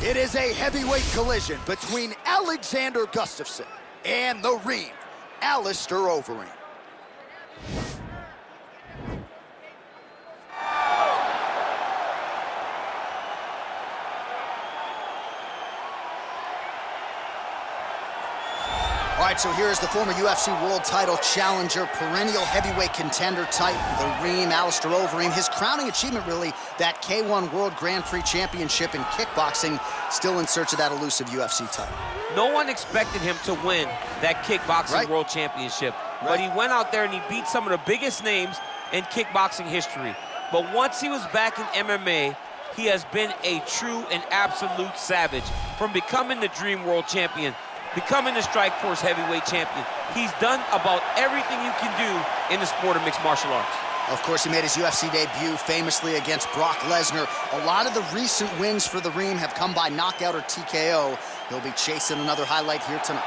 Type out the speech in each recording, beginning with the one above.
It is a heavyweight collision between Alexander Gustafsson and the Ream, Alistair Overeem. All right, so here is the former UFC World Title Challenger, perennial heavyweight contender type, the Ream, Alistair Overeem. His crowning achievement, really, that K1 World Grand Prix Championship in kickboxing, still in search of that elusive UFC title. No one expected him to win that kickboxing World Championship, but he went out there and he beat some of the biggest names in kickboxing history. But once he was back in MMA, he has been a true and absolute savage. From becoming the Dream World Champion, becoming the Strikeforce Heavyweight Champion. He's done about everything you can do in the sport of mixed martial arts. Of course, he made his UFC debut famously against Brock Lesnar. A lot of the recent wins for the Ream have come by knockout or TKO. He'll be chasing another highlight here tonight.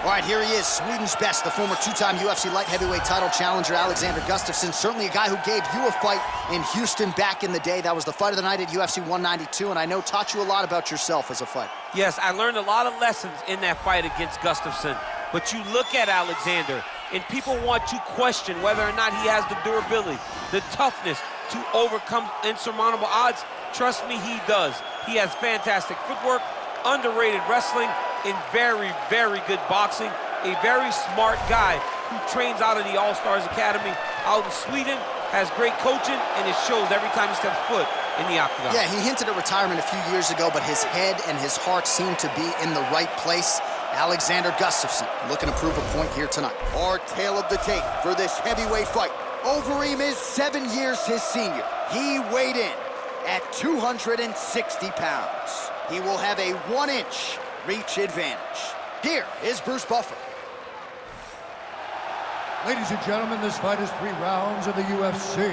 All right, here he is, Sweden's best, the former two-time UFC light heavyweight title challenger, Alexander Gustafsson. Certainly a guy who gave you a fight in Houston back in the day. That was the fight of the night at UFC 192, and I know taught you a lot about yourself as a fighter. Yes, I learned a lot of lessons in that fight against Gustafsson. But you look at Alexander, and people want to question whether or not he has the durability, the toughness to overcome insurmountable odds. Trust me, he does. He has fantastic footwork, underrated wrestling, in very, very good boxing. A very smart guy who trains out of the All-Stars Academy out in Sweden, has great coaching, and it shows every time he steps foot in the octagon. Yeah, he hinted at retirement a few years ago, but his head and his heart seem to be in the right place. Alexander Gustafsson looking to prove a point here tonight. Our tale of the tape for this heavyweight fight. Overeem is 7 years his senior. He weighed in at 260 pounds. He will have a 1-inch reach advantage. Here is Bruce Buffer. Ladies and gentlemen, this fight is 3 rounds in the UFC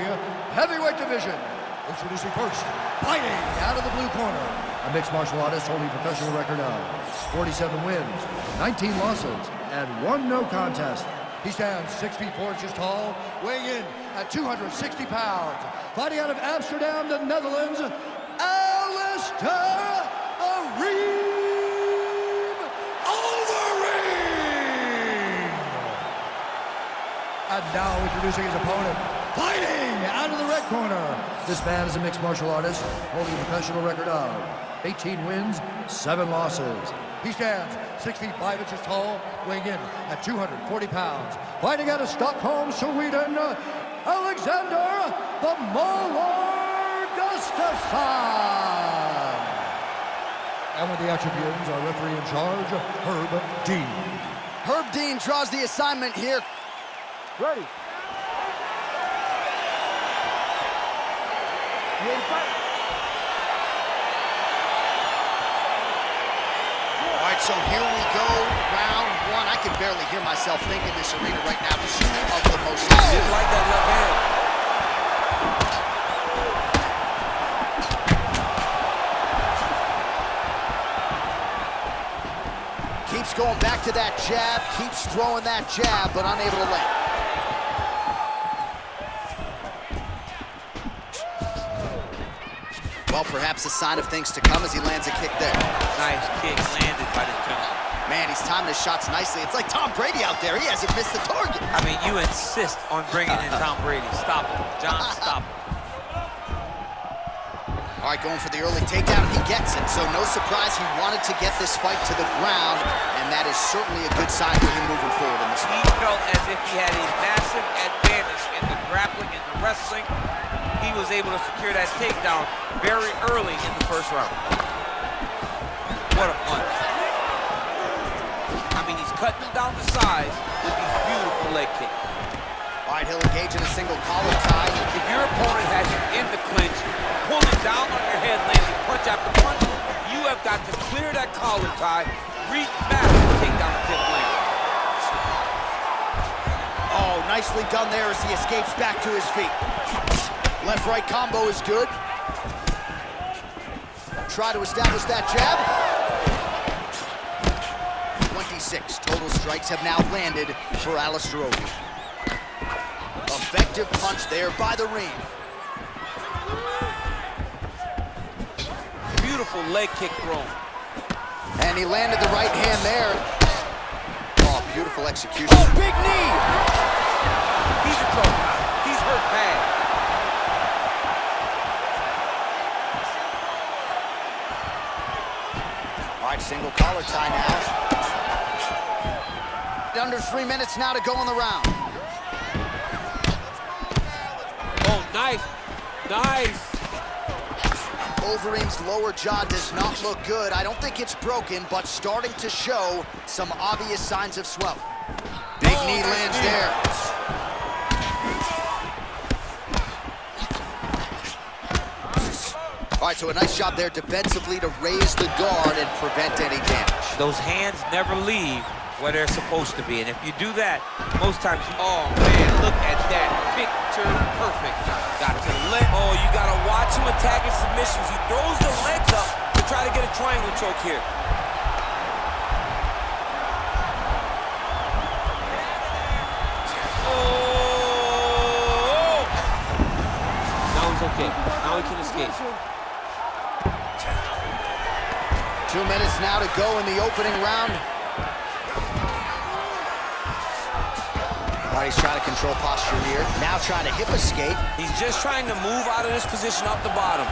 heavyweight division. Introducing first, fighting out of the blue corner, a mixed martial artist holding a professional record of 47 wins, 19 losses, and 1 no contest. He stands 6 feet 4 inches tall, weighing in at 260 pounds. Fighting out of Amsterdam, the Netherlands, Alistair Overeem. And now introducing his opponent, fighting out of the red corner. This man is a mixed martial artist, holding a professional record of 18 wins, 7 losses. He stands 6 feet 5 inches tall, weighing in at 240 pounds. Fighting out of Stockholm, Sweden, Alexander the Mauler Gustafsson. And with the action begins, our referee in charge, Herb Dean. Herb Dean draws the assignment here. Ready. All right, so here we go, round 1. I can barely hear myself think in this arena right now. This is of the most... Didn't like that left hand. Keeps going back to that jab, keeps throwing that jab, but unable to land. Well, perhaps a sign of things to come as he lands a kick there. Nice kick landed by the gentleman. Man, he's timing his shots nicely. It's like Tom Brady out there. He hasn't missed the target. I mean, you insist on bringing in Tom Brady. Stop him. John, stop him. All right, going for the early takedown, and he gets it. So no surprise, he wanted to get this fight to the ground, and that is certainly a good sign for him moving forward in this fight. He felt as if he had a massive advantage in the grappling and the wrestling. He was able to secure that takedown very early in the first round. What a punch. I mean, he's cutting him down to size with these beautiful leg kicks. All right, he'll engage in a single collar tie. If your opponent has you in the clinch, pulling down on your head, landing punch after punch, you have got to clear that collar tie, reach back and take down the tip lane. Oh, nicely done there as he escapes back to his feet. Left-right combo is good. Try to establish that jab. 26 total strikes have now landed for Alistair Overeem. Effective punch there by the Ream. beautiful leg kick thrown. And he landed the right hand there. Oh, beautiful execution. Oh, big knee! He's in trouble. He's hurt bad. All right, single collar tie now. Under 3 minutes now to go in the round. Oh, nice. Nice. Overeem's lower jaw does not look good. I don't think it's broken, but starting to show some obvious signs of swelling. Big knee lands there. All right, so a nice job there defensively to raise the guard and prevent any damage. Those hands never leave where they're supposed to be, and if you do that, most times, oh man, look at that, picture perfect. Got to let, oh, you gotta watch him attacking submissions. He throws the legs up to try to get a triangle choke here. Oh! Now he's okay. Now he can escape. 2 minutes now to go in the opening round. All right, he's trying to control posture here. Now trying to hip escape. He's just trying to move out of this position off the bottom.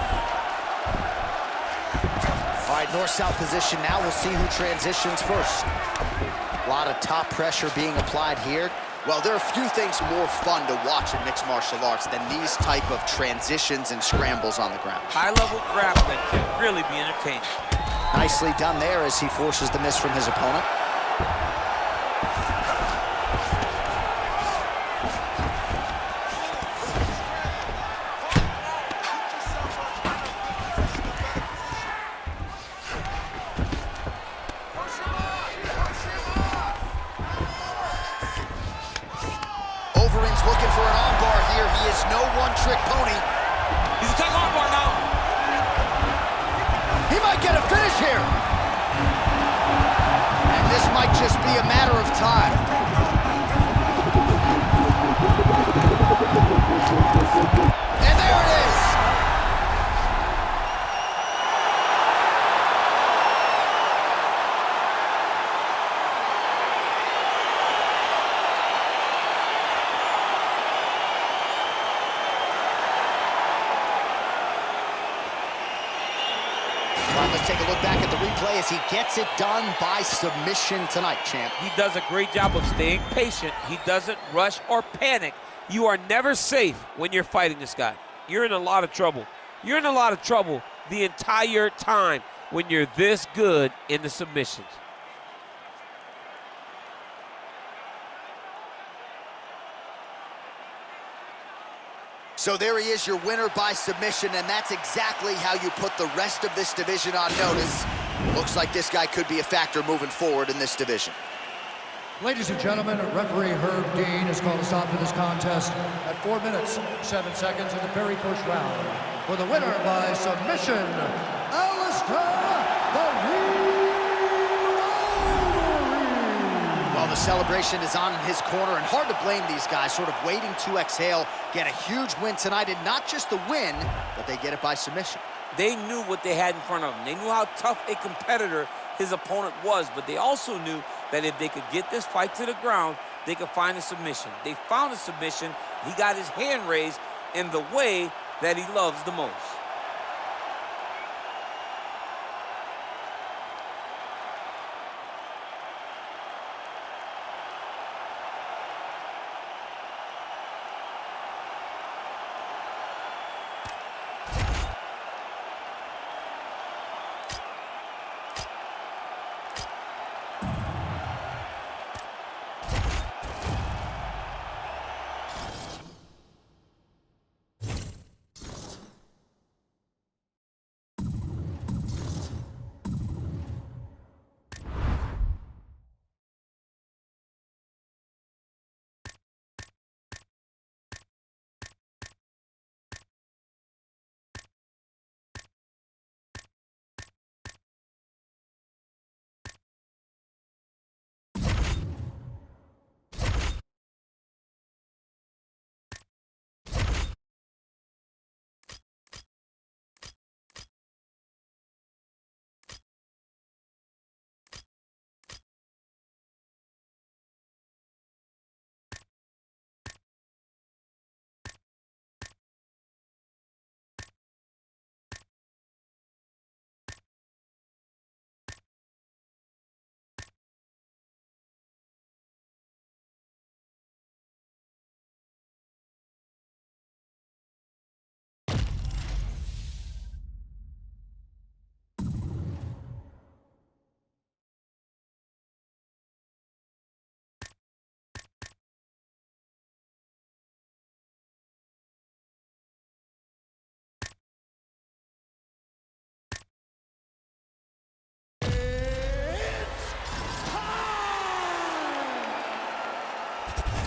All right, north-south position now. We'll see who transitions first. A lot of top pressure being applied here. Well, there are few things more fun to watch in mixed martial arts than these type of transitions and scrambles on the ground. High-level grappling can really be entertaining. Nicely done there as he forces the miss from his opponent. Overeem's looking for an armbar here. He is no one-trick pony. He's attacking armbar now. He might get a finish here. And this might just be a matter of time. And there it is. Let's take a look back at the replay as he gets it done by submission tonight, champ. He does a great job of staying patient. He doesn't rush or panic. You are never safe when you're fighting this guy. You're in a lot of trouble. You're in a lot of trouble the entire time when you're this good in the submissions. So there he is, your winner by submission, and that's exactly how you put the rest of this division on notice. Looks like this guy could be a factor moving forward in this division. Ladies and gentlemen, referee Herb Dean has called a stop to this contest at 4 minutes, 7 seconds in the very first round. For the winner by submission, Alistair Well, the celebration is on in his corner, and hard to blame these guys, sort of waiting to exhale, get a huge win tonight, and not just the win, but they get it by submission. They knew what they had in front of them. They knew how tough a competitor his opponent was, but they also knew that if they could get this fight to the ground, they could find a submission. They found a submission. He got his hand raised in the way that he loves the most.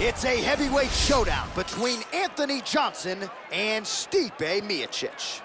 It's a heavyweight showdown between Anthony Johnson and Stipe Miocic.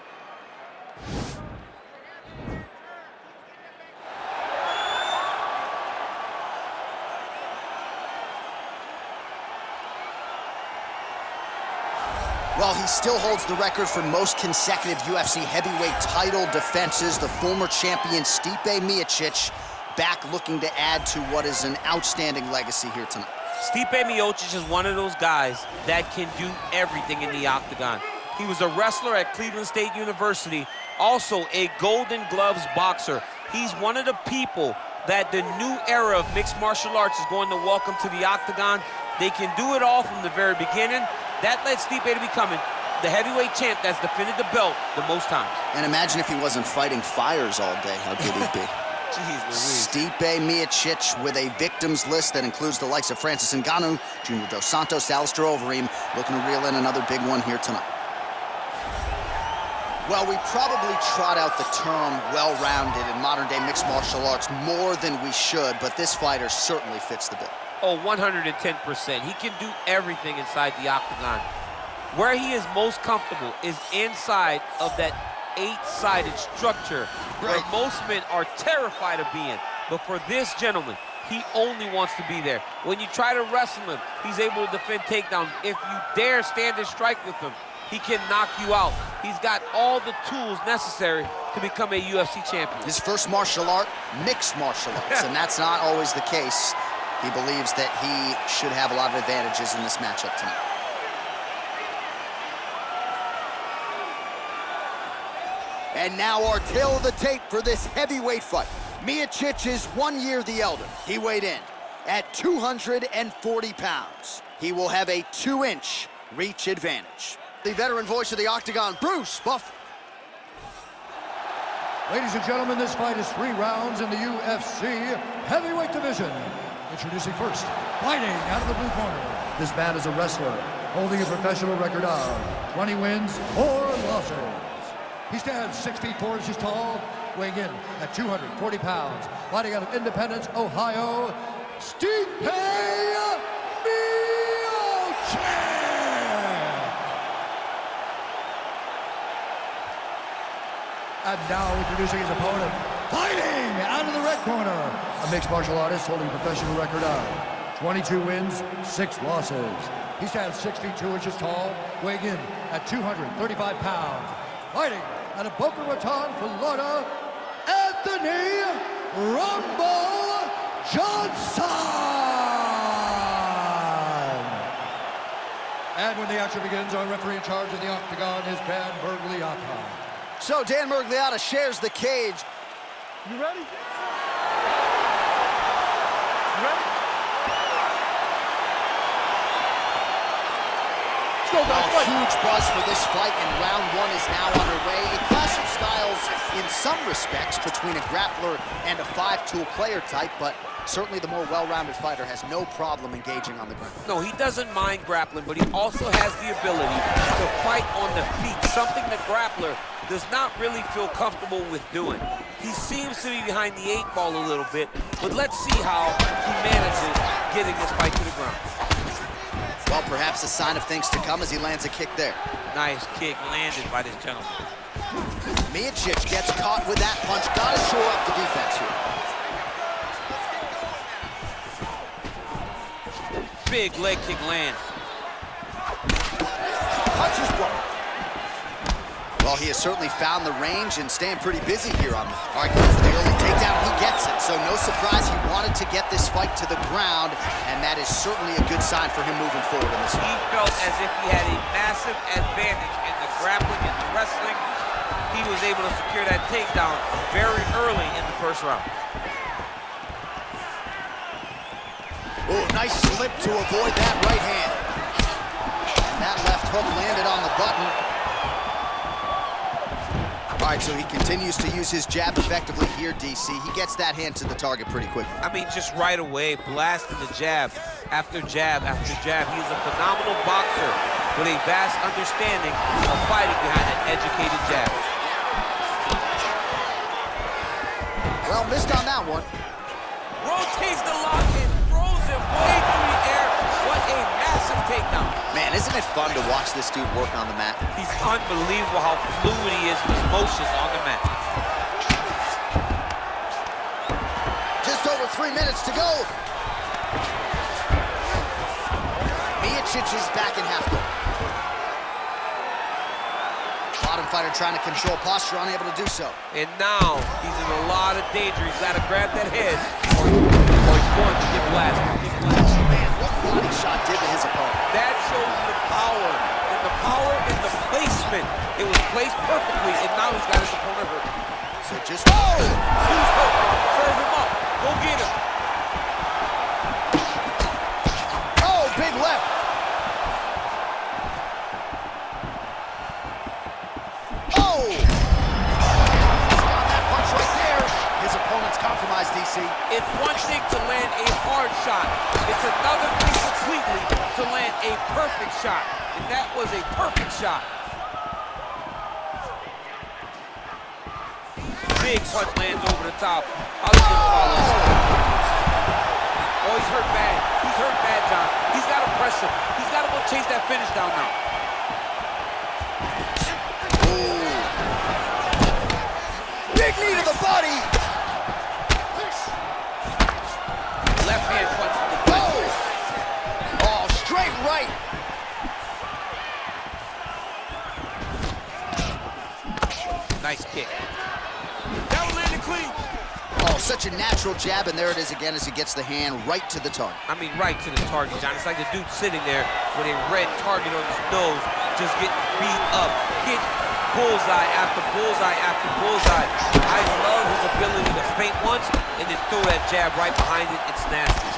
Well, he still holds the record for most consecutive UFC heavyweight title defenses. The former champion Stipe Miocic back looking to add to what is an outstanding legacy here tonight. Stipe Miocic is one of those guys that can do everything in the octagon. He was a wrestler at Cleveland State University, also a Golden Gloves boxer. He's one of the people that the new era of mixed martial arts is going to welcome to the octagon. They can do it all from the very beginning. That led Stipe to becoming the heavyweight champ that's defended the belt the most times. And imagine if he wasn't fighting fires all day, how good he'd be. Jeez Louise. Stipe Miocic with a victims list that includes the likes of Francis Ngannou, Junior Dos Santos, Alistair Overeem, looking to reel in another big one here tonight. Well, we probably trot out the term well-rounded in modern-day mixed martial arts more than we should, but this fighter certainly fits the bill. Oh, 110%. He can do everything inside the octagon. Where he is most comfortable is inside of that 8-sided structure where most men are terrified of being. But for this gentleman, he only wants to be there. When you try to wrestle him, he's able to defend takedowns. If you dare stand and strike with him, he can knock you out. He's got all the tools necessary to become a UFC champion. His first martial art, mixed martial arts, and that's not always the case. He believes that he should have a lot of advantages in this matchup tonight. And now our tale of the tape for this heavyweight fight. Miocic is 1 year the elder. He weighed in at 240 pounds. He will have a 2-inch reach advantage. The veteran voice of the octagon, Bruce Buff. Ladies and gentlemen, this fight is 3 rounds in the UFC heavyweight division. Introducing first, fighting out of the blue corner. This man is a wrestler holding a professional record of 20 wins, 4 losses. He stands 6 feet 4 inches tall, weighing in at 240 pounds. Fighting out of Independence, Ohio, Stipe Miocic. And now introducing his opponent, fighting out of the red corner, a mixed martial artist holding a professional record of 22 wins, 6 losses. He stands 6 feet 2 inches tall, weighing in at 235 pounds. Fighting out of Boca Raton, Florida, Anthony Rumble Johnson. And when the action begins, our referee in charge of the octagon is Dan Bergliata. So Dan Bergliata shares the cage. You ready? Huge buzz for this fight, and round 1 is now underway. A clash of styles in some respects between a grappler and a 5-tool player type, but certainly the more well-rounded fighter has no problem engaging on the ground. No, he doesn't mind grappling, but he also has the ability to fight on the feet, something the grappler does not really feel comfortable with doing. He seems to be behind the 8 ball a little bit, but let's see how he manages getting this fight to the ground. Well, perhaps a sign of things to come as he lands a kick there. Nice kick landed by this gentleman. Miocic gets caught with that punch. Gotta shore up the defense here. Big leg kick lands. Punches blocked. Well, he has certainly found the range and staying pretty busy here on the argument for the early takedown. He gets it, so no surprise he wanted to get this fight to the ground, and that is certainly a good sign for him moving forward in this fight. He felt as if he had a massive advantage in the grappling and the wrestling. He was able to secure that takedown very early in the first round. Oh, nice slip to avoid that right hand. And that left hook landed on the button. All right, so he continues to use his jab effectively here, DC. He gets that hand to the target pretty quickly. I mean, just right away, blasting the jab after jab after jab. He's a phenomenal boxer with a vast understanding of fighting behind an educated jab. Well, missed on that one. Rotates the lock and throws him way through the air. What a takedown. Man, isn't it fun to watch this dude work on the mat? He's unbelievable how fluid he is with his motions on the mat. Just over 3 minutes to go. Miocic is back in half guard. Bottom fighter trying to control posture, unable to do so. And now he's in a lot of danger. He's got to grab that head or he's going to get blasted. Man, what body shot did to his opponent? That shows the power in the placement. It was placed perfectly, and now he's got his opponent hurt. So just... Oh! He's hurt. Serve him up. Go get him. Oh, big left. Oh! On that punch right there. His opponent's compromised, DC. It's one thing to land a hard shot. It's another thing completely to land a perfect shot. And that was a perfect shot. Big punch lands over the top. How does this follow? Oh, he's hurt bad. He's hurt bad, John. He's got to press him. He's got to go chase that finish down now. Ooh. Big knee to the body. Left hand punch from the Oh! Oh, straight right. Nice kick. That one landed clean. Oh, such a natural jab, and there it is again as he gets the hand right to the target. I mean, right to the target, John. It's like the dude sitting there with a red target on his nose, just getting beat up. Hit bullseye after bullseye after bullseye. I love his ability to feint once and then throw that jab right behind it. It's nasty.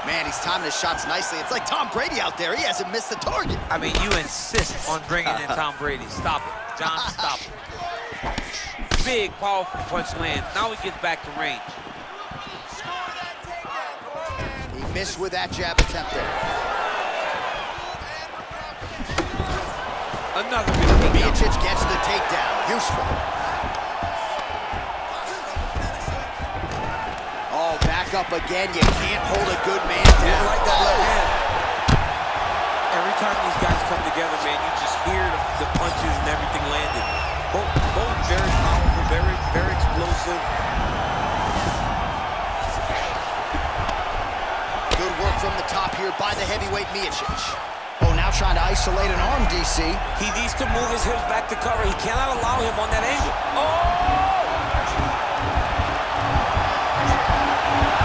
Man, he's timing his shots nicely. It's like Tom Brady out there. He hasn't missed the target. I mean, you insist on bringing in Tom Brady. Stop it. John, stop it. Big, powerful punch lands. Now he gets back to range. He missed with that jab attempt there. Another big takedown. Miocic gets the takedown. Useful. Oh, back up again. You can't hold a good man down. Yeah, like that left hand. Every time these guys come together, man, you just hear the punches and everything landed. Both very powerful, very explosive. Good work from the top here by the heavyweight Miocic. Oh, now trying to isolate an arm, DC. He needs to move his hips back to cover. He cannot allow him on that angle. Oh!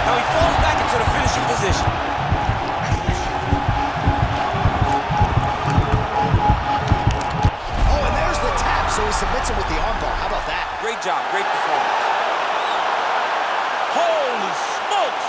Now he falls back into the finishing position. Oh, and there's the tap, so he submits him with the armbar. How about that? Great job, great performance. Holy smokes!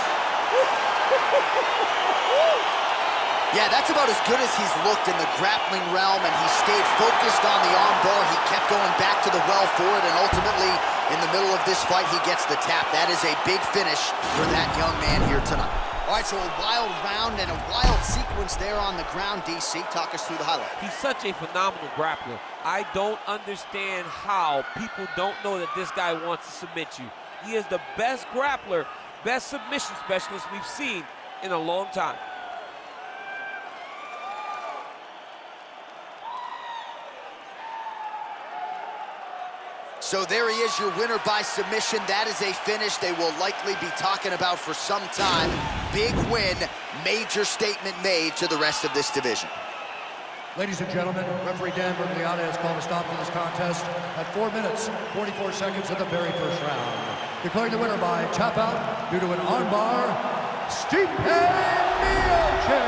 Yeah, that's about as good as he's looked in the grappling realm, and he stayed focused on the armbar. He kept going back to the well for it, and ultimately, in the middle of this fight, he gets the tap. That is a big finish for that young man here tonight. All right, so a wild round and a wild sequence there on the ground. DC, talk us through the highlight. He's such a phenomenal grappler. I don't understand how people don't know that this guy wants to submit you. He is the best grappler, best submission specialist we've seen in a long time. So there he is, your winner by submission. That is a finish they will likely be talking about for some time. Big win, major statement made to the rest of this division. Ladies and gentlemen, referee Dan Bergliata has called a stop to this contest at 4 minutes, 44 seconds of the very first round. Declaring the winner by tap out due to an armbar, Stipe Miocic.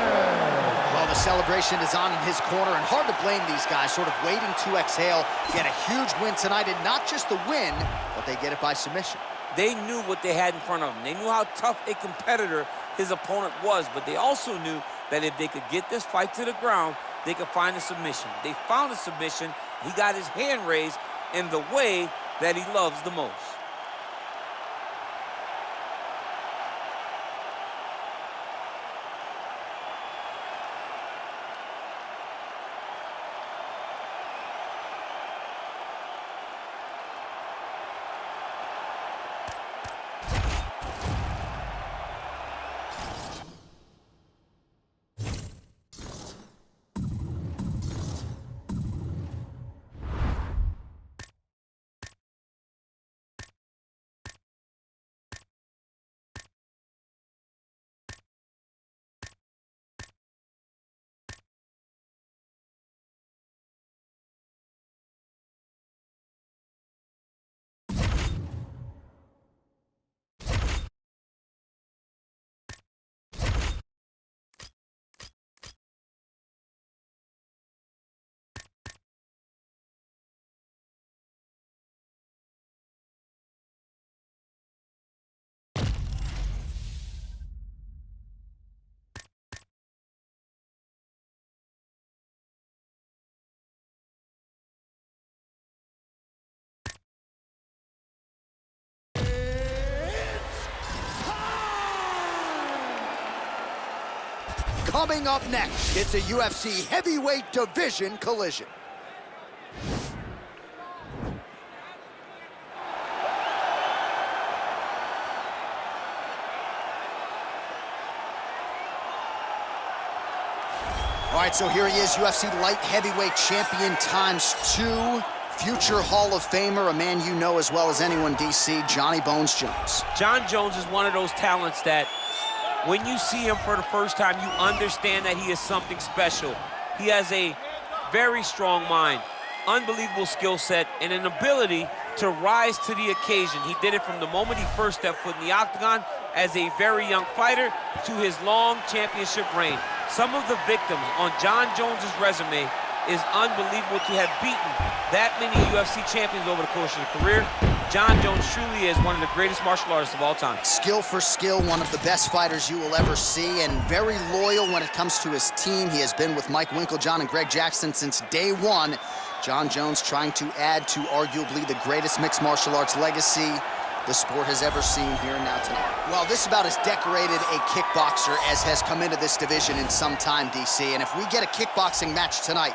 Well, the celebration is on in his corner, and hard to blame these guys, sort of waiting to exhale, get a huge win tonight, and not just the win, but they get it by submission. They knew what they had in front of them. They knew how tough a competitor his opponent was, but they also knew that if they could get this fight to the ground, they could find a submission. They found a submission. He got his hand raised in the way that he loves the most. Coming up next, it's a UFC heavyweight division collision. All right, so here he is, UFC light heavyweight champion ×2, future Hall of Famer, a man you know as well as anyone, DC, Johnny Bones Jones. John Jones is one of those talents that when you see him for the first time, you understand that he is something special. He has a very strong mind, unbelievable skill set, and an ability to rise to the occasion. He did it from the moment he first stepped foot in the octagon as a very young fighter to his long championship reign. Some of the victims on John Jones's resume is unbelievable to have beaten that many UFC champions over the course of the career. John Jones truly is one of the greatest martial artists of all time. Skill for skill, one of the best fighters you will ever see, and very loyal when it comes to his team. He has been with Mike Winklejohn and Greg Jackson since day one. John Jones trying to add to arguably the greatest mixed martial arts legacy the sport has ever seen here and now tonight. Well, this is about as decorated a kickboxer as has come into this division in some time, DC, and if we get a kickboxing match tonight,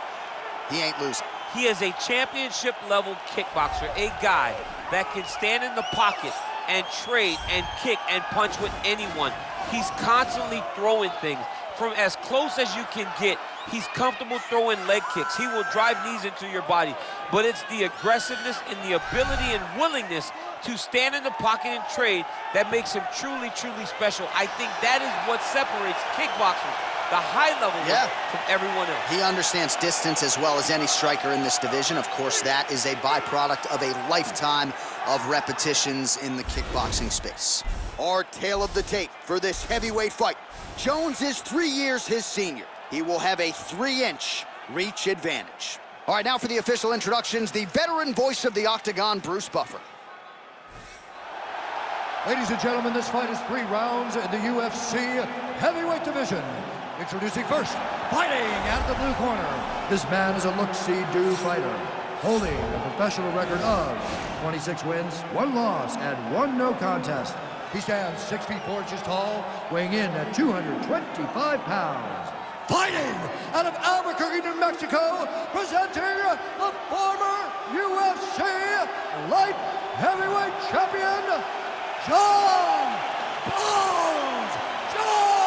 he ain't losing. He is a championship-level kickboxer, a guy that can stand in the pocket and trade and kick and punch with anyone. He's constantly throwing things from as close as you can get. He's comfortable throwing leg kicks. He will drive knees into your body. But it's the aggressiveness and the ability and willingness to stand in the pocket and trade that makes him truly, truly special. I think that is what separates kickboxing, the high level, from everyone else. He understands distance as well as any striker in this division. Of course, that is a byproduct of a lifetime of repetitions in the kickboxing space. Our tale of the tape for this heavyweight fight. Jones is 3 years his senior. He will have a 3-inch reach advantage. All right, now for the official introductions, the veteran voice of the Octagon, Bruce Buffer. Ladies and gentlemen, this fight is 3 rounds in the UFC heavyweight division. Introducing first, fighting out of the blue corner. This man is a look-see-do fighter, holding a professional record of 26 wins, 1 loss, and 1 no contest. He stands 6 feet 4 inches tall, weighing in at 225 pounds. Fighting out of Albuquerque, New Mexico, presenting the former UFC light heavyweight champion, John Bones Jones!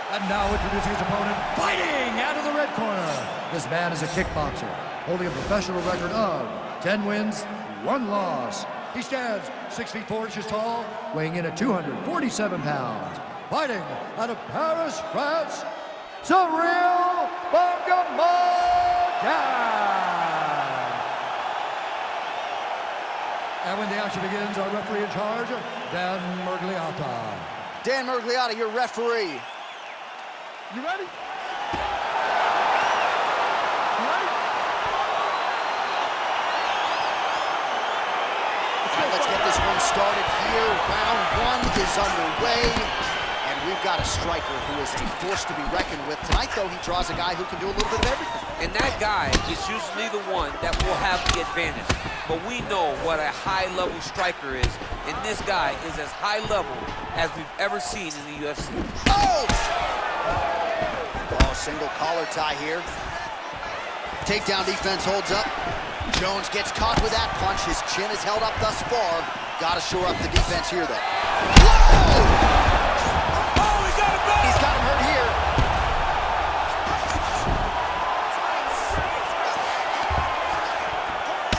And now introducing his opponent, fighting out of the red corner. This man is a kickboxer, holding a professional record of 10 wins, 1 loss. He stands 6 feet 4 inches tall, weighing in at 247 pounds. Fighting out of Paris, France, Cyril Bangamada! And when the action begins, our referee in charge, Dan Mergliata. Dan Mergliata, your referee. You ready? Let's get this one started here. Round 1 is underway, and we've got a striker who is a force to be reckoned with. Tonight, though, he draws a guy who can do a little bit of everything. And that guy is usually the one that will have the advantage. But we know what a high-level striker is, and this guy is as high-level as we've ever seen in the UFC. Oh, single collar tie here. Takedown defense holds up. Jones gets caught with that punch. His chin is held up thus far. Got to shore up the defense here, though. Whoa! Oh, he got him back! He's got him hurt here.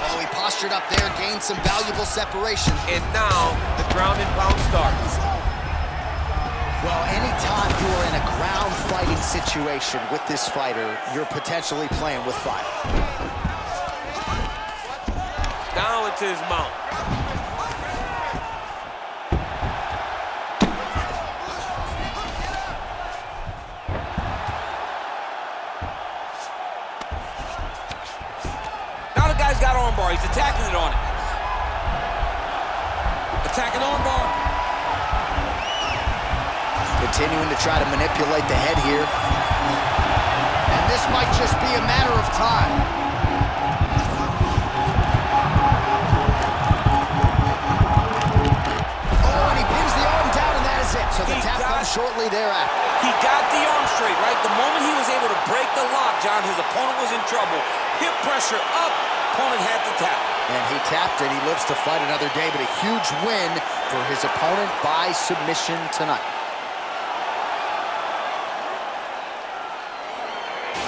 Oh, he postured up there, gained some valuable separation. And now the ground and pound starts. Well, anytime you are in a ground fighting situation with this fighter, you're potentially playing with fire. Down into his mount. Now the guy's got armbar. He's attacking it on it. Attacking armbar. Continuing to try to manipulate the head here. And this might just be a matter of time. John, his opponent was in trouble. Hip pressure up, opponent had to tap. And he tapped it. He lives to fight another day, but a huge win for his opponent by submission tonight.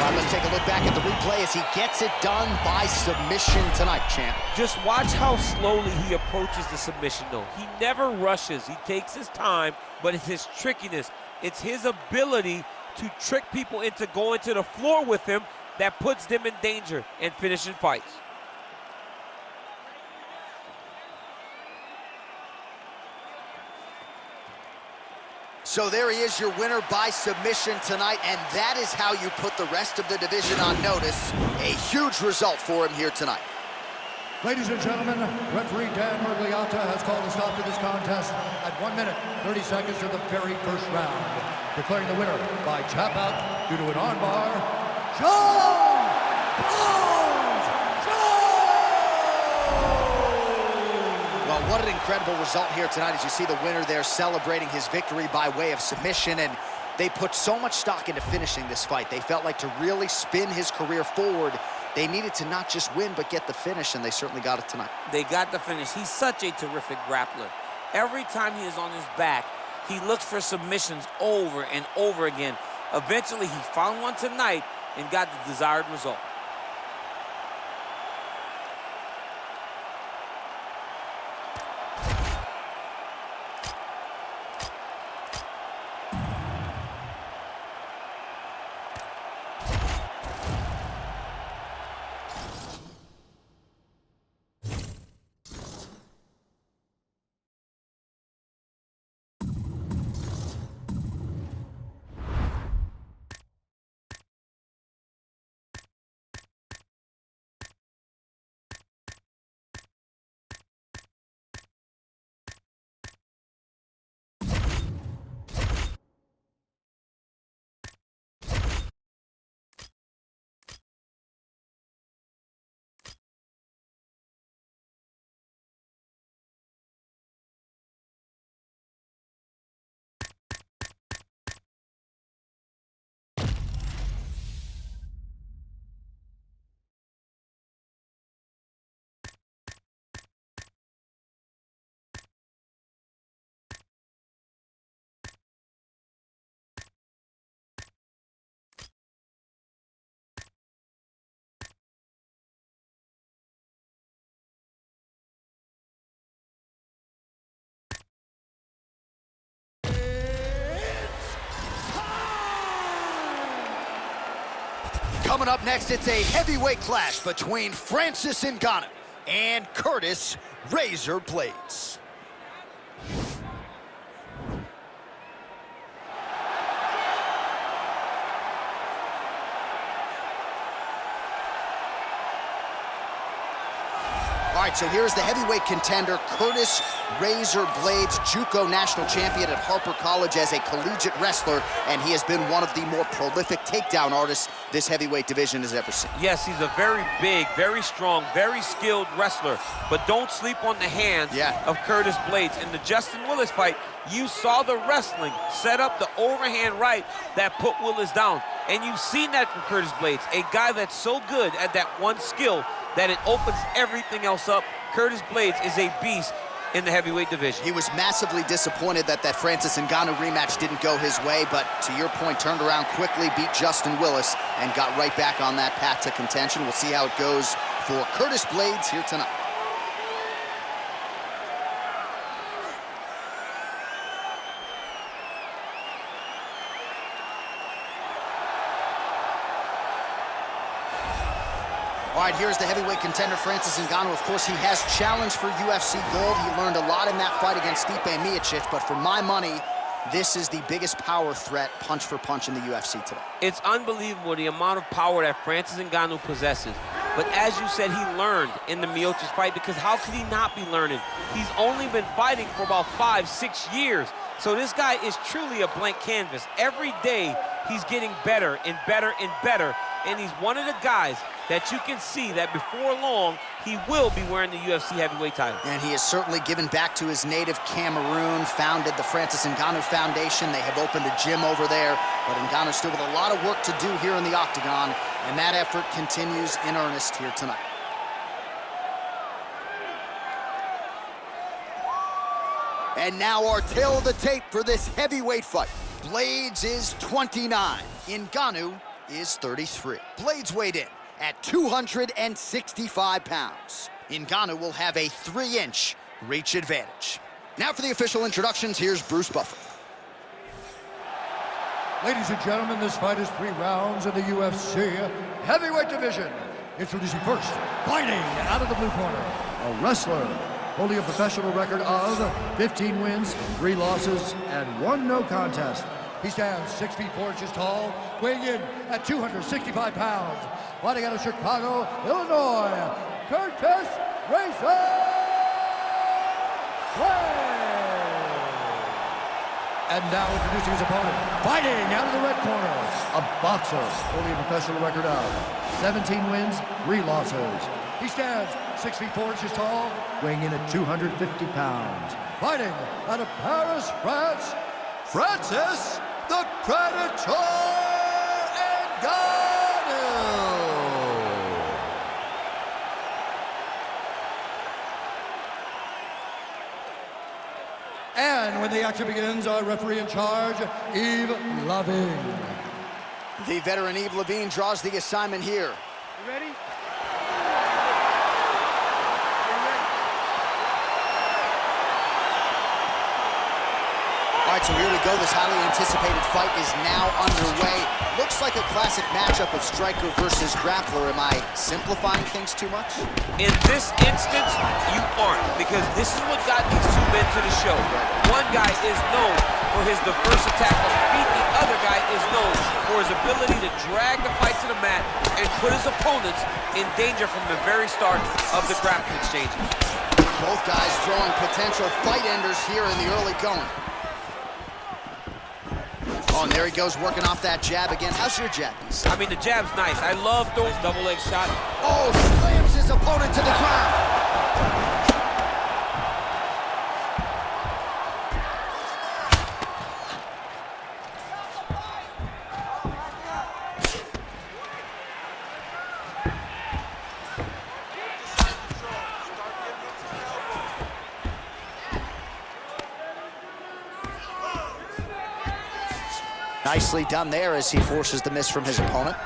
All right, let's take a look back at the replay as he gets it done by submission tonight, champ. Just watch how slowly he approaches the submission, though. He never rushes. He takes his time, but it's his trickiness. It's his ability to trick people into going to the floor with him that puts them in danger and finishing fights. So there he is, your winner by submission tonight, and that is how you put the rest of the division on notice. A huge result for him here tonight. Ladies and gentlemen, referee Dan Mergliata has called a stop to this contest at 1 minute, 30 seconds of the very first round, declaring the winner by tap out due to an armbar, John Bones Jones! Well, what an incredible result here tonight as you see the winner there celebrating his victory by way of submission, and they put so much stock into finishing this fight. They felt like to really spin his career forward, they needed to not just win, but get the finish, and they certainly got it tonight. They got the finish. He's such a terrific grappler. Every time he is on his back, he looks for submissions over and over again. Eventually, he found one tonight and got the desired result. Coming up next, it's a heavyweight clash between Francis Ngannou and Curtis Razor Blades. All right, so here's the heavyweight contender, Curtis Razor Blades, JUCO national champion at Harper College as a collegiate wrestler, and he has been one of the more prolific takedown artists this heavyweight division has ever seen. Yes, he's a very big, very strong, very skilled wrestler, but don't sleep on the hands of Curtis Blades. In the Justin Willis fight, you saw the wrestling set up the overhand right that put Willis down, and you've seen that from Curtis Blades, a guy that's so good at that one skill that it opens everything else up. Curtis Blades is a beast in the heavyweight division. He was massively disappointed that Francis Ngannou rematch didn't go his way, but to your point, turned around quickly, beat Justin Willis, and got right back on that path to contention. We'll see how it goes for Curtis Blades here tonight. All right, here's the heavyweight contender, Francis Ngannou. Of course, he has challenged for UFC gold. He learned a lot in that fight against Stipe Miocic, but for my money, this is the biggest power threat, punch for punch, in the UFC today. It's unbelievable the amount of power that Francis Ngannou possesses. But as you said, he learned in the Miocic fight, because how could he not be learning? He's only been fighting for about 5-6 years. So this guy is truly a blank canvas. Every day, he's getting better and better and better. And he's one of the guys that you can see that before long, he will be wearing the UFC heavyweight title. And he has certainly given back to his native Cameroon, founded the Francis Ngannou Foundation. They have opened a gym over there, but Ngannou's still with a lot of work to do here in the octagon, and that effort continues in earnest here tonight. And now our tale of the tape for this heavyweight fight. Blades is 29. Ngannou is 33. Blades weighed in at 265 pounds. Ngannou will have a 3-inch reach advantage. Now for the official introductions, here's Bruce Buffer. Ladies and gentlemen, this fight is 3 rounds in the UFC heavyweight division. Introducing first, fighting out of the blue corner, a wrestler holding a professional record of 15 wins, 3 losses, and 1 no contest. He stands 6 feet 4 inches tall, weighing in at 265 pounds. Fighting out of Chicago, Illinois, Curtis Racer Clay. And now introducing his opponent, fighting out of the red corner, a boxer holding a professional record of 17 wins, 3 losses. He stands 6 feet 4 inches tall, weighing in at 250 pounds. Fighting out of Paris, France, Francis the Predator Ngannou. And when the action begins, our referee in charge, Yves Lavigne. The veteran Yves Lavigne draws the assignment here. You ready? All right, so here we go. This highly anticipated fight is now underway. Looks like a classic matchup of striker versus grappler. Am I simplifying things too much? In this instance, you aren't, because this is what got these 2 men to the show. One guy is known for his diverse attack on the feet. The other guy is known for his ability to drag the fight to the mat and put his opponents in danger from the very start of the grappling exchange. Both guys throwing potential fight enders here in the early going. Oh, and there he goes, working off that jab again. How's your jab? I mean, the jab's nice. I love throwing double leg shot. Oh, slams his opponent to the ground. Nicely done there as he forces the miss from his opponent.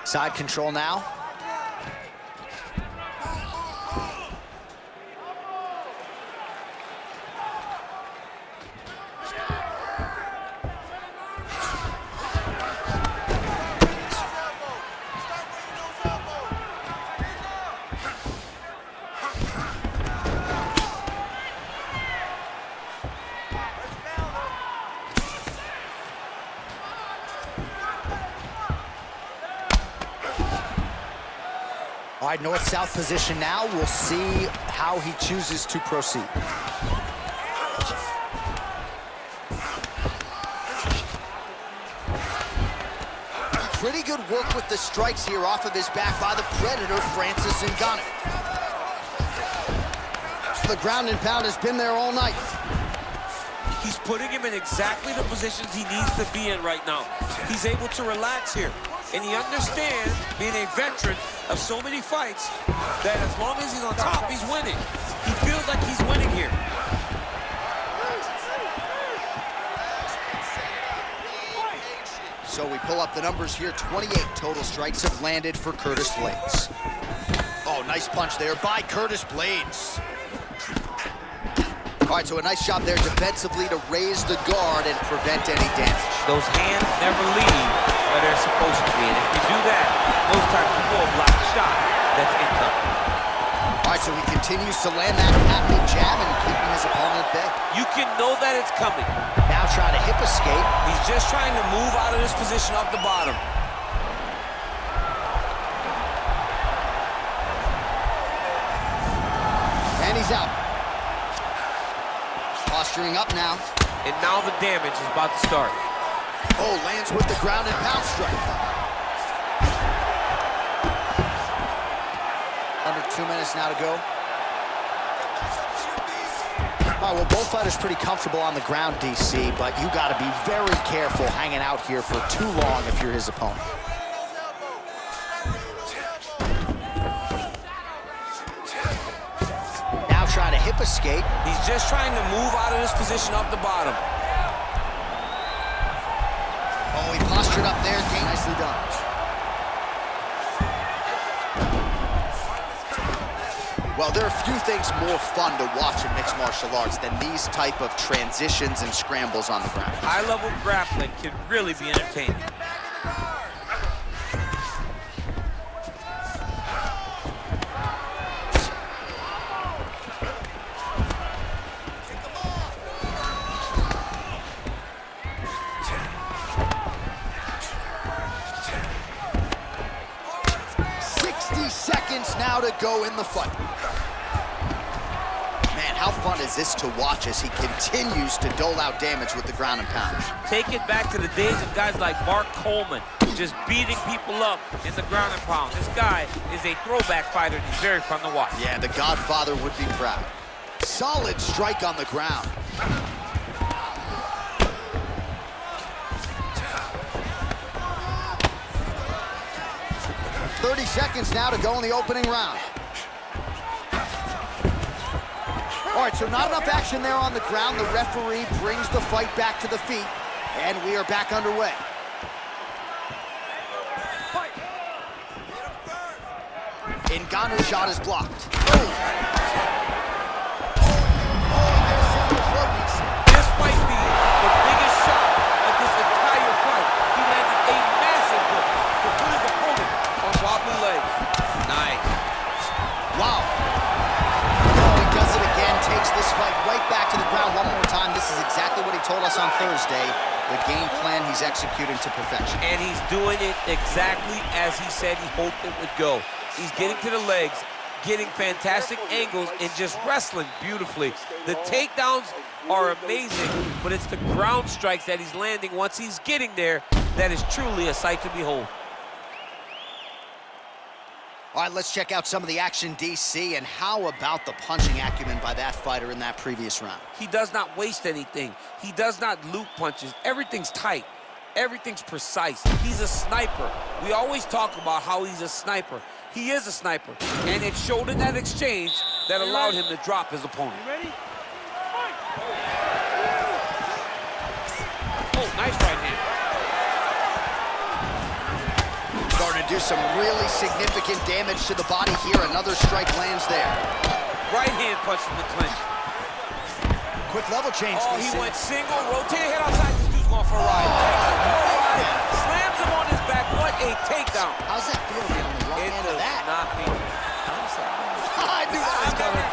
Side control now. All right, north-south position now. We'll see how he chooses to proceed. Pretty good work with the strikes here off of his back by the Predator, Francis Ngannou. The ground and pound has been there all night. He's putting him in exactly the positions he needs to be in right now. He's able to relax here. And he understands, being a veteran of so many fights, that as long as he's on top, he's winning. He feels like he's winning here. So we pull up the numbers here. 28 total strikes have landed for Curtis Blades. Oh, nice punch there by Curtis Blades. All right, so a nice job there defensively to raise the guard and prevent any damage. Those hands never leave where they're supposed to be. And if you do that, most times you will block a shot that's incoming. All right, so he continues to land that happening jab and keeping his opponent at bay. You can know that it's coming. Now trying to hip escape. He's just trying to move out of this position off the bottom. And he's out. Posturing up now. And now the damage is about to start. Oh, lands with the ground and pound strike. 2 minutes now to go. All right, well, both fighters pretty comfortable on the ground, DC, but you got to be very careful hanging out here for too long if you're his opponent. Now trying to hip escape. He's just trying to move out of this position off the bottom. Oh, he postured up there. Nicely done. Well, there are few things more fun to watch in mixed martial arts than these type of transitions and scrambles on the ground. High-level grappling can really be entertaining. Now to go in the fight. Man, how fun is this to watch as he continues to dole out damage with the ground and pound. Take it back to the days of guys like Mark Coleman, just beating people up in the ground and pound. This guy is a throwback fighter, and he's very fun to watch. Yeah, the Godfather would be proud. Solid strike on the ground. Seconds now to go in the opening round. All right, so not enough action there on the ground. The referee brings the fight back to the feet, and we are back underway. Ngannou's shot is blocked. This might be the biggest shot of this entire fight. He landed a massive hook to put his opponent on wobbly legs. Nice. Wow. Oh, he does it again, takes this fight right back to the ground one more time. This is exactly what he told us on Thursday. The game plan he's executing to perfection. And he's doing it exactly as he said he hoped it would go. He's getting to the legs, getting fantastic angles, and just wrestling beautifully. The takedowns are amazing, but it's the ground strikes that he's landing once he's getting there that is truly a sight to behold. All right, let's check out some of the action, DC, and how about the punching acumen by that fighter in that previous round? He does not waste anything. He does not loop punches. Everything's tight. Everything's precise. He's a sniper. We always talk about how he's a sniper. He is a sniper, and it showed in that exchange that allowed him to drop his opponent. You ready? Oh, nice right hand. Starting to do some really significant damage to the body here. Another strike lands there. Right hand punch in the clinch. Quick level change. Oh, he went single, rotated head outside. This dude's going for a ride. Slams him on his back. What a takedown. How's that feel to be on the wrong end of that? Not me. I knew that was coming.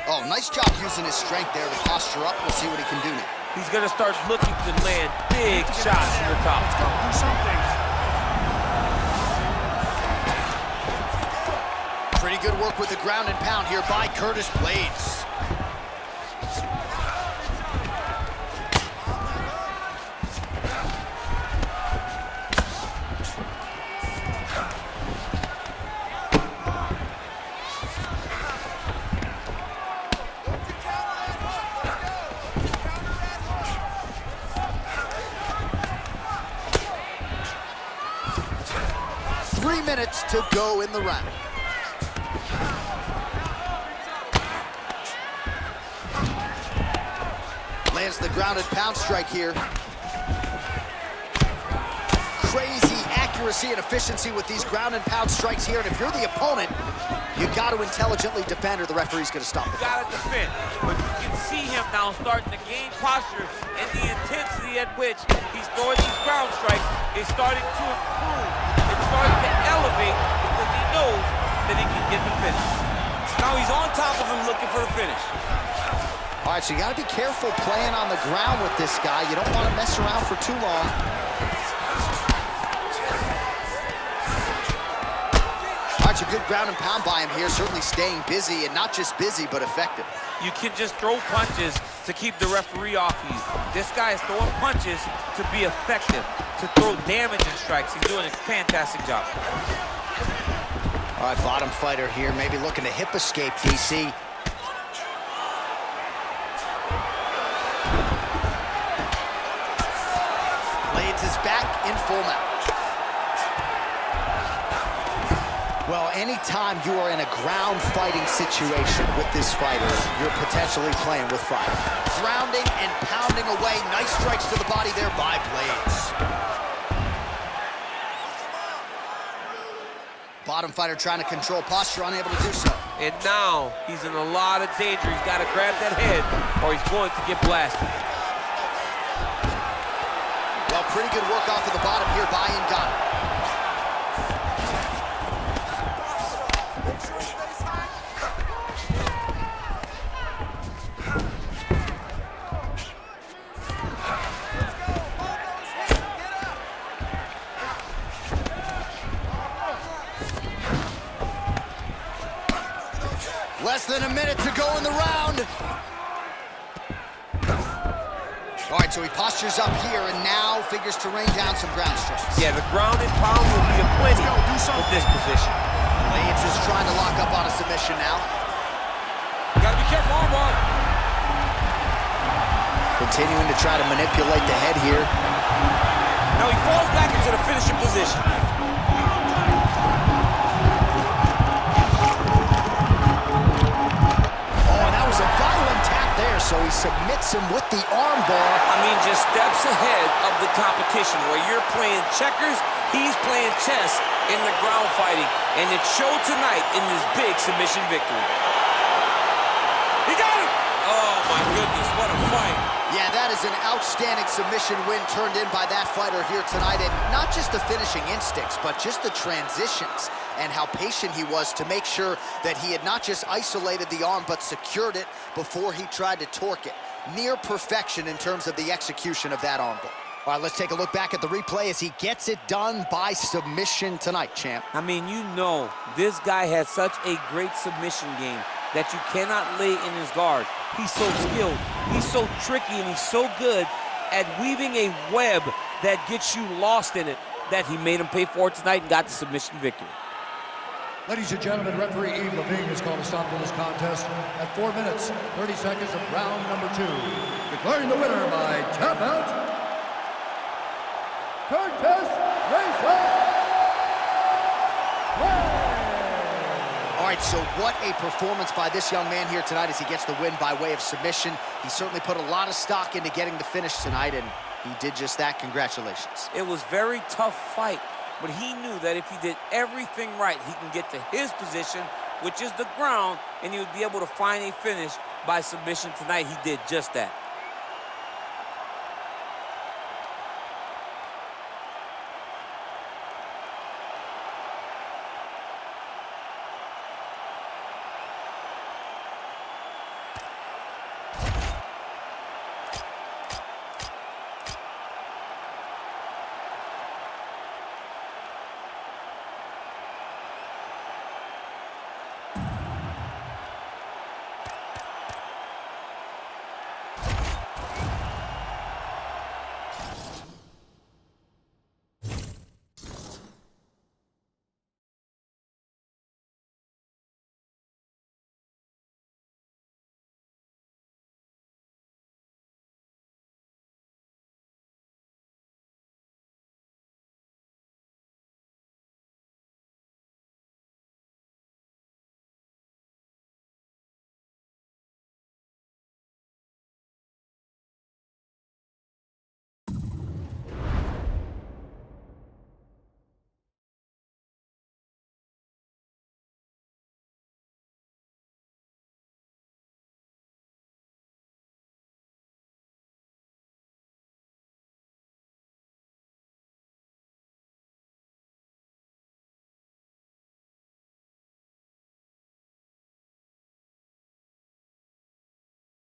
Oh, nice job using his strength there to posture up. We'll see what he can do now. He's going to start looking to land big shots from the top. Let's go, do something. Pretty good work with the ground and pound here by Curtis Blades. Minutes to go in the round. Lands the ground and pound strike here. Crazy accurate accuracy and efficiency with these ground and pound strikes here, and if you're the opponent, you got to intelligently defend or the referee's going to stop it. You got to defend, but you can see him now starting to gain posture, and the intensity at which he's throwing these ground strikes is starting to improve. It's starting to elevate because he knows that he can get the finish. Now he's on top of him looking for the finish. All right, so you got to be careful playing on the ground with this guy. You don't want to mess around for too long. All right, so good ground and pound by him here, certainly staying busy, and not just busy, but effective. You can just throw punches to keep the referee off you. This guy is throwing punches to be effective, to throw damaging strikes. He's doing a fantastic job. All right, bottom fighter here, maybe looking to hip escape, DC. Blades is back in full mount. Well, anytime you are in a ground fighting situation with this fighter, you're potentially playing with fire. Grounding and pounding away. Nice strikes to the body there by Blades. Bottom fighter trying to control posture, unable to do so. And now he's in a lot of danger. He's got to grab that head or he's going to get blasted. Well, pretty good work off of the bottom here by Ngannou. Less than a minute to go in the round. All right, so he postures up here and now figures to rain down some ground strikes. Yeah, the ground and pound will be a plenty with this position. Blades is trying to lock up on a submission now. Gotta be careful, armbar. Continuing to try to manipulate the head here. Now he falls back into the finishing position. So he submits him with the arm bar. I mean, just steps ahead of the competition. Where you're playing checkers, he's playing chess in the ground fighting. And it showed tonight in this big submission victory. He got it! Oh, my goodness, what a fight. Yeah, that is an outstanding submission win turned in by that fighter here tonight. And not just the finishing instincts, but just the transitions and how patient he was to make sure that he had not just isolated the arm, but secured it before he tried to torque it. Near perfection in terms of the execution of that arm bar. All right, let's take a look back at the replay as he gets it done by submission tonight, champ. I mean, you know, this guy has such a great submission game that you cannot lay in his guard. He's so skilled, he's so tricky, and he's so good at weaving a web that gets you lost in it that he made him pay for it tonight and got the submission victory. Ladies and gentlemen, referee Yves Levine has called a stop to this contest at 4 minutes, 30 seconds of round number 2. Declaring the winner by tap out, Curtis Racer. All right, so what a performance by this young man here tonight as he gets the win by way of submission. He certainly put a lot of stock into getting the finish tonight, and he did just that. Congratulations. It was a very tough fight, but he knew that if he did everything right, he can get to his position, which is the ground, and he would be able to find a finish by submission tonight. He did just that.